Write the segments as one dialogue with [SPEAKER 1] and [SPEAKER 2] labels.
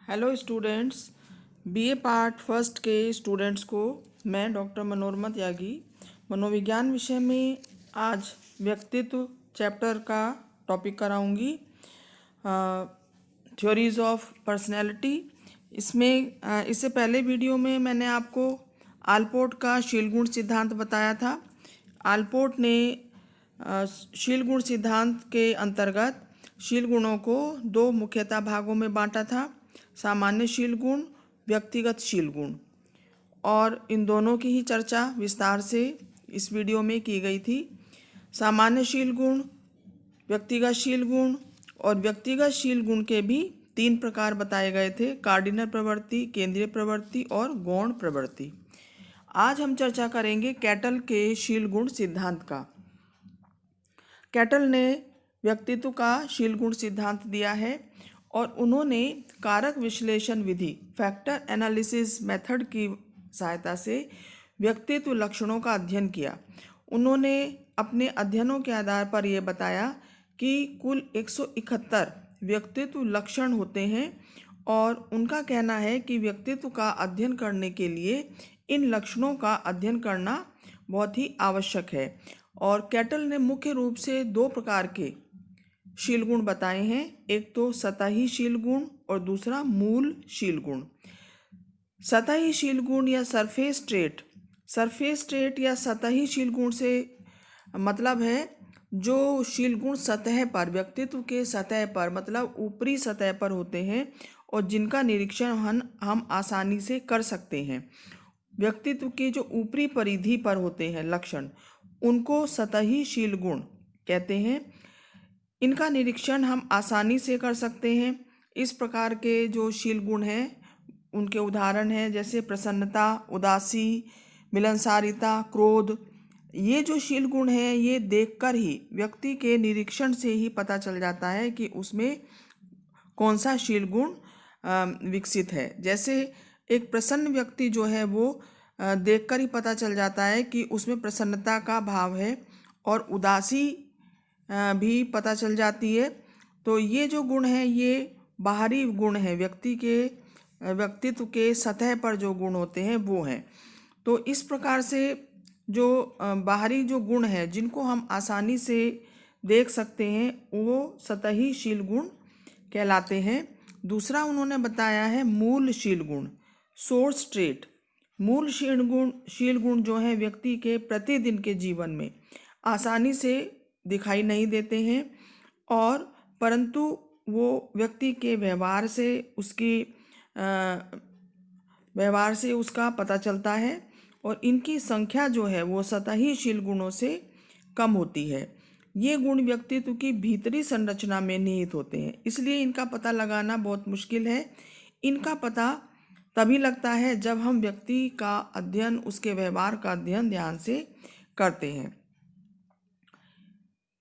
[SPEAKER 1] Hello students, BA part first के students को मैं डॉक्टर मनोरमा त्यागी मनोविज्ञान विषय में आज व्यक्तित्व चैप्टर का टॉपिक कराऊंगी। Theories of personality. इससे पहले वीडियो में मैंने आपको आलपोर्ट का शीलगुण सिद्धांत बताया था। आलपोर्ट ने शीलगुण सिद्धांत के अंतर्गत शीलगुणों को दो मुख्यतः भागों में बांटा था, सामान्य शीलगुण, व्यक्तिगत शीलगुण। और इन दोनों की ही चर्चा विस्तार से इस वीडियो में की गई थी। सामान्य शीलगुण, व्यक्तिगत शीलगुण और व्यक्तिगत शीलगुण के भी 3 प्रकार बताए गए थे: कार्डिनल प्रवृत्ति, केंद्रीय प्रवृत्ति और गौण प्रवृत्ति। आज हम चर्चा करेंगे कैटल के शीलगुण सिद्धांत का। कैटल ने व्यक्तित्व का शीलगुण सिद्धांत दिया है और उन्होंने कारक विश्लेषण विधि फैक्टर एनालिसिस मेथड की सहायता से व्यक्तित्व लक्षणों का अध्ययन किया। उन्होंने अपने अध्ययनों के आधार पर यह बताया कि कुल 171 व्यक्तित्व लक्षण होते हैं और उनका कहना है कि व्यक्तित्व का अध्ययन करने के लिए इन लक्षणों का अध्ययन करना बहुत ही आवश्यक है। और कैटल ने मुख्य रूप से 2 प्रकार के शीलगुण बताए हैं, एक तो सतही शीलगुण और दूसरा मूल शीलगुण। सतही शीलगुण या सरफेस ट्रेट या सतही शीलगुण से मतलब है जो शीलगुण सतह पर, व्यक्तित्व के सतह पर मतलब ऊपरी सतह पर होते हैं और जिनका निरीक्षण हम आसानी से कर सकते हैं। व्यक्तित्व के जो ऊपरी परिधि पर होते हैं लक्षण, उनको सतही शीलगुण कहते हैं। इनका निरीक्षण हम आसानी से कर सकते हैं। इस प्रकार के जो शीलगुण हैं उनके उदाहरण हैं जैसे प्रसन्नता, उदासी, मिलनसारिता, क्रोध। ये जो शीलगुण हैं ये देखकर ही, व्यक्ति के निरीक्षण से ही पता चल जाता है कि उसमें कौन सा शीलगुण विकसित है। जैसे एक प्रसन्न व्यक्ति जो है वो देखकर ही पता चल जाता है कि उसमें प्रसन्नता का भाव है और उदासी भी पता चल जाती है। तो ये जो गुण हैं ये बाहरी गुण हैं, व्यक्तित्व के सतह पर जो गुण होते हैं वो हैं। तो इस प्रकार से जो बाहरी जो गुण हैं जिनको हम आसानी से देख सकते हैं वो सतही शीलगुण कहलाते हैं। दूसरा उन्होंने बताया है मूल शीलगुण, सोर्स ट्रेट। मूल शीलगुण जो हैं व्यक्ति के प्रतिदिन के जीवन में आसानी से दिखाई नहीं देते हैं और परंतु वो व्यक्ति के व्यवहार से उसका पता चलता है और इनकी संख्या जो है वो सतही शीलगुणों से कम होती है। ये गुण व्यक्तित्व की भीतरी संरचना में निहित होते हैं, इसलिए इनका पता लगाना बहुत मुश्किल है। इनका पता तभी लगता है जब हम व्यक्ति का अध्ययन, उसके व्यवहार का अध्ययन ध्यान से करते हैं।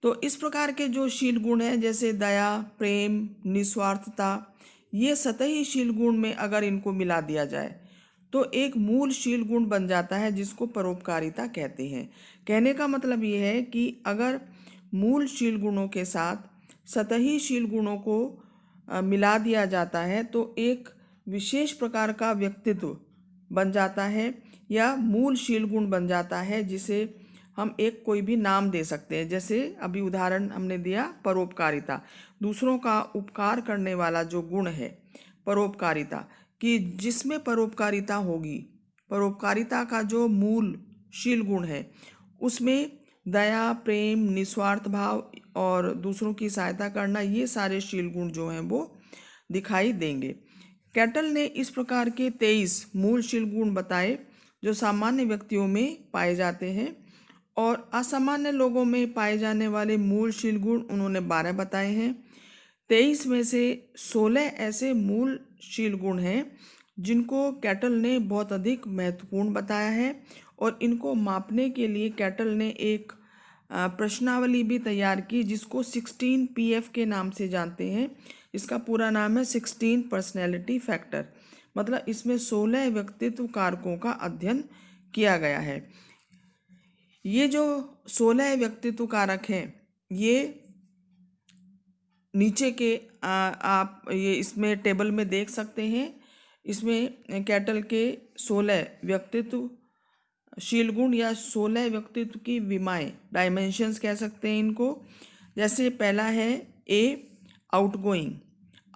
[SPEAKER 1] तो इस प्रकार के जो शीलगुण हैं जैसे दया, प्रेम, निस्वार्थता, ये सतही शीलगुण में अगर इनको मिला दिया जाए तो एक मूल शीलगुण बन जाता है जिसको परोपकारिता कहते हैं। कहने का मतलब ये है कि अगर मूल शीलगुणों के साथ सतही शीलगुणों को मिला दिया जाता है तो एक विशेष प्रकार का व्यक्तित्व बन जाता है या मूल शीलगुण बन जाता है जिसे हम एक कोई भी नाम दे सकते हैं। जैसे अभी उदाहरण हमने दिया परोपकारिता, दूसरों का उपकार करने वाला जो गुण है परोपकारिता, कि जिसमें परोपकारिता होगी, परोपकारिता का जो मूल शीलगुण है उसमें दया, प्रेम, निस्वार्थ भाव और दूसरों की सहायता करना, ये सारे शीलगुण जो हैं वो दिखाई देंगे। कैटल ने इस प्रकार के 23 मूल शीलगुण बताए जो सामान्य व्यक्तियों में पाए जाते हैं और असामान्य लोगों में पाए जाने वाले मूल शीलगुण उन्होंने 12 बताए हैं। 23 में से 16 ऐसे मूल शीलगुण हैं जिनको कैटल ने बहुत अधिक महत्वपूर्ण बताया है और इनको मापने के लिए कैटल ने एक प्रश्नावली भी तैयार की जिसको 16 PF के नाम से जानते हैं। इसका पूरा नाम है 16 पर्सनैलिटी फैक्टर, मतलब इसमें 16 व्यक्तित्व कारकों का अध्ययन किया गया है। ये जो 16 व्यक्तित्व कारक हैं ये नीचे के आप ये इसमें टेबल में देख सकते हैं। इसमें कैटल के 16 व्यक्तित्वशील गुण या 16 व्यक्तित्व की विमाएँ, डायमेंशंस कह सकते हैं इनको। जैसे पहला है ए,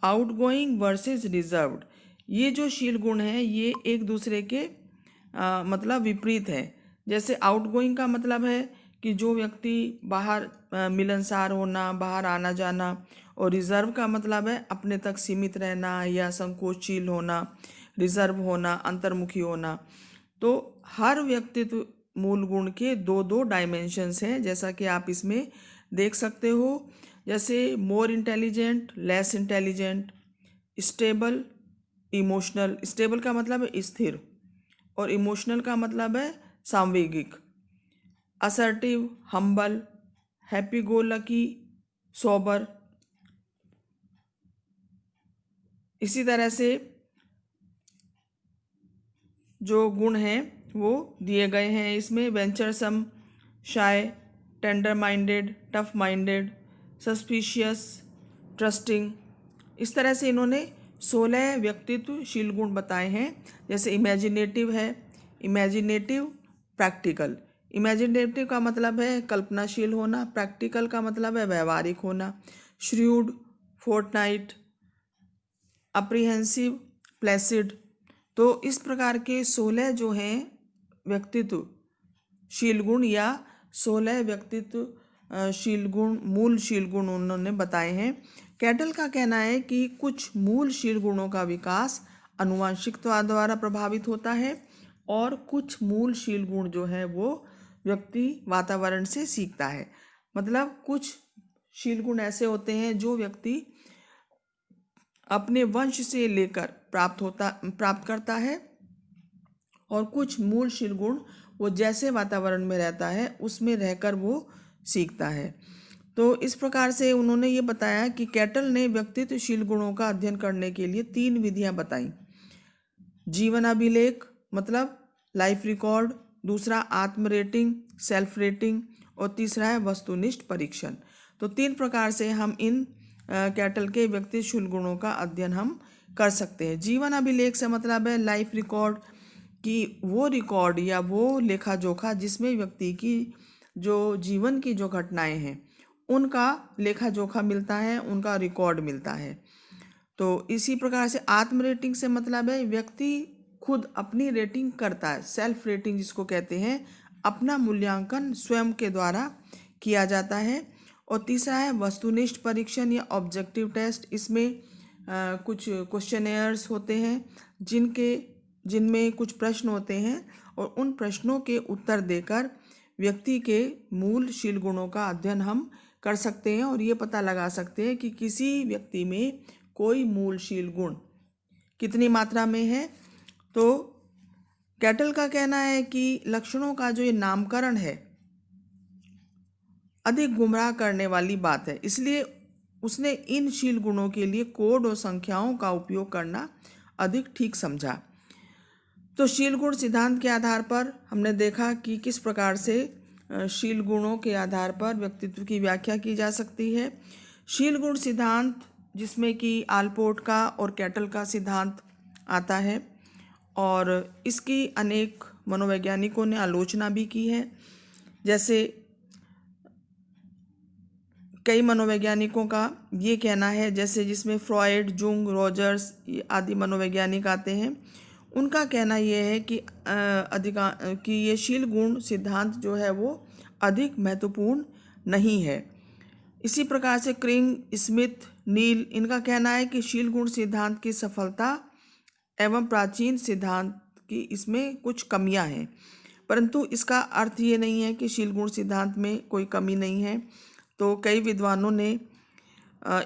[SPEAKER 1] आउटगोइंग वर्सेस रिजर्व्ड। ये जो शील गुण है ये एक दूसरे के मतलब विपरीत है। जैसे आउटगोइंग का मतलब है कि जो व्यक्ति बाहर मिलनसार होना, बाहर आना जाना, और रिजर्व का मतलब है अपने तक सीमित रहना या संकोचशील होना, रिजर्व होना, अंतर्मुखी होना। तो हर व्यक्तित्व मूल गुण के दो दो डायमेंशंस हैं, जैसा कि आप इसमें देख सकते हो। जैसे more intelligent, less intelligent, stable, emotional. Stable का मतलब है स्थिर, और इमोशनल का मतलब है सांवेगिक। Assertive, humble, happy go lucky, sober. इसी तरह से जो गुण हैं वो दिए गए हैं इसमें। Venturesome, shy, tender minded, tough minded, suspicious, trusting. इस तरह से इन्होंने 16 व्यक्तित्वशील गुण बताए हैं। जैसे इमेजिनेटिव है, इमेजिनेटिव, प्रैक्टिकल। इमेजिनेटिव का मतलब है कल्पनाशील होना, प्रैक्टिकल का मतलब है व्यवहारिक होना। Shrewd, fortnight, apprehensive, placid. तो इस प्रकार के 16 जो हैं व्यक्तित्वशील गुण या 16 व्यक्तित्वशील गुण, मूल शील गुण उन्होंने बताए हैं। कैटल का कहना है कि कुछ मूल शील गुणों का विकास आनुवंशिकता द्वारा प्रभावित होता है, और कुछ मूल शील गुण जो है वो व्यक्ति वातावरण से सीखता है। मतलब कुछ शील गुण ऐसे होते हैं जो व्यक्ति अपने वंश से लेकर प्राप्त करता है, और कुछ मूल शील गुण वो जैसे वातावरण में रहता है उसमें रहकर वो सीखता है। तो इस प्रकार से उन्होंने ये बताया कि कैटल ने व्यक्तित्वशील गुणों का अध्ययन करने के लिए 3 विधियां बताई। जीवन अभिलेख मतलब लाइफ रिकॉर्ड, दूसरा आत्म रेटिंग, सेल्फ रेटिंग, और तीसरा है वस्तुनिष्ठ परीक्षण। तो 3 प्रकार से हम इन कैटल के व्यक्तिशील गुणों का अध्ययन हम कर सकते हैं। जीवन अभिलेख से मतलब है लाइफ रिकॉर्ड, कि वो रिकॉर्ड या वो लेखा जोखा जिसमें व्यक्ति की जो जीवन की जो घटनाएं हैं उनका लेखा जोखा मिलता है, उनका रिकॉर्ड मिलता है। तो इसी प्रकार से आत्म रेटिंग से मतलब है व्यक्ति खुद अपनी रेटिंग करता है, सेल्फ रेटिंग जिसको कहते हैं, अपना मूल्यांकन स्वयं के द्वारा किया जाता है। और तीसरा है वस्तुनिष्ठ परीक्षण या ऑब्जेक्टिव टेस्ट। इसमें कुछ क्वेश्चनेयर्स होते हैं जिनमें कुछ प्रश्न होते हैं, और उन प्रश्नों के उत्तर देकर व्यक्ति के मूल शील गुणों का अध्ययन हम कर सकते हैं, और ये पता लगा सकते हैं कि किसी व्यक्ति में कोई मूल शील गुण कितनी मात्रा में है। तो कैटल का कहना है कि लक्षणों का जो ये नामकरण है अधिक गुमराह करने वाली बात है, इसलिए उसने इन शील गुणों के लिए कोड और संख्याओं का उपयोग करना अधिक ठीक समझा। तो शील गुण सिद्धांत के आधार पर हमने देखा कि किस प्रकार से शील गुणों के आधार पर व्यक्तित्व की व्याख्या की जा सकती है। शील गुण सिद्धांत जिसमें कि आलपोर्ट का और कैटल का सिद्धांत आता है, और इसकी अनेक मनोवैज्ञानिकों ने आलोचना भी की है। जैसे कई मनोवैज्ञानिकों का ये कहना है, जैसे जिसमें फ्रॉयड, जुंग, रॉजर्स आदि मनोवैज्ञानिक आते हैं, उनका कहना यह है कि ये शील गुण सिद्धांत जो है वो अधिक महत्वपूर्ण नहीं है। इसी प्रकार से क्रिंग, स्मिथ, नील, इनका कहना है कि शील गुण सिद्धांत की सफलता एवं प्राचीन सिद्धांत की इसमें कुछ कमियां हैं, परंतु इसका अर्थ ये नहीं है कि शील गुण सिद्धांत में कोई कमी नहीं है। तो कई विद्वानों ने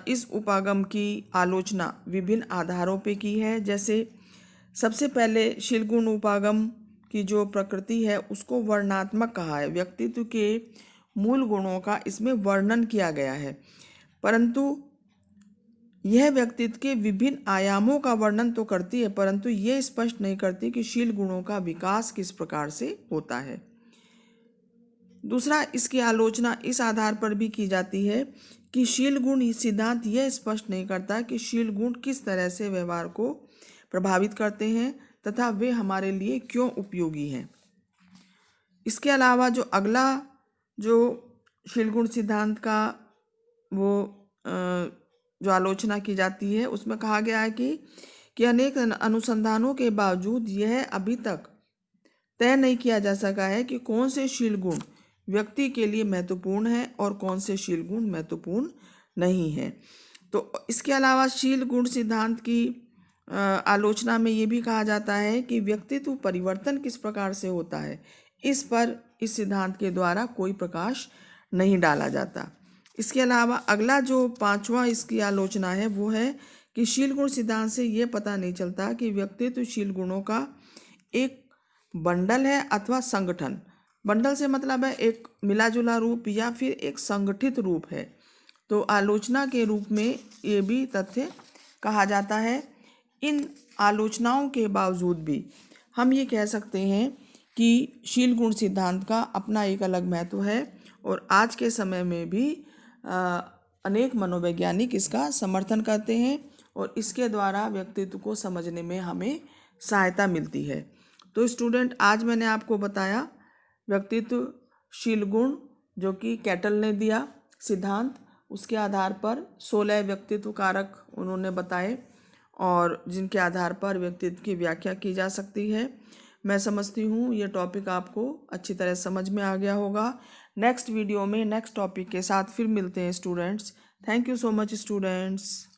[SPEAKER 1] इस उपागम की आलोचना विभिन्न आधारों पे की है। जैसे सबसे पहले शील गुण उपागम की जो प्रकृति है उसको वर्णनात्मक कहा है, व्यक्तित्व के मूल गुणों का इसमें वर्णन किया गया है, परंतु यह व्यक्तित्व के विभिन्न आयामों का वर्णन तो करती है, परंतु ये स्पष्ट नहीं करती कि शील गुणों का विकास किस प्रकार से होता है। दूसरा, इसकी आलोचना इस आधार पर भी की जाती है कि शील गुण सिद्धांत यह स्पष्ट नहीं करता कि शील गुण किस तरह से व्यवहार को प्रभावित करते हैं तथा वे हमारे लिए क्यों उपयोगी हैं। इसके अलावा जो अगला जो शील गुण सिद्धांत का वो जो आलोचना की जाती है उसमें कहा गया है कि अनेक अनुसंधानों के बावजूद यह अभी तक तय नहीं किया जा सका है कि कौन से शील गुण व्यक्ति के लिए महत्वपूर्ण है और कौन से शील गुण महत्वपूर्ण नहीं है। तो इसके अलावा शील गुण सिद्धांत की आलोचना में ये भी कहा जाता है कि व्यक्तित्व परिवर्तन किस प्रकार से होता है, इस पर इस सिद्धांत के द्वारा कोई प्रकाश नहीं डाला जाता। इसके अलावा अगला जो पांचवा इसकी आलोचना है वो है कि शील गुण सिद्धांत से ये पता नहीं चलता कि व्यक्तित्वशील गुणों का एक बंडल है अथवा संगठन। बंडल से मतलब है एक मिला जुला रूप या फिर एक संगठित रूप है। तो आलोचना के रूप में ये भी तथ्य कहा जाता है। इन आलोचनाओं के बावजूद भी हम ये कह सकते हैं कि शील गुण सिद्धांत का अपना एक अलग महत्व है और आज के समय में भी अनेक मनोवैज्ञानिक इसका समर्थन करते हैं और इसके द्वारा व्यक्तित्व को समझने में हमें सहायता मिलती है। तो स्टूडेंट, आज मैंने आपको बताया व्यक्तित्वशील गुण जो कि कैटल ने दिया सिद्धांत, उसके आधार पर 16 व्यक्तित्व कारक उन्होंने बताए और जिनके आधार पर व्यक्तित्व की व्याख्या की जा सकती है। मैं समझती हूँ ये टॉपिक आपको अच्छी तरह समझ में आ गया होगा। नेक्स्ट वीडियो में नेक्स्ट टॉपिक के साथ फिर मिलते हैं students. Thank you so much students.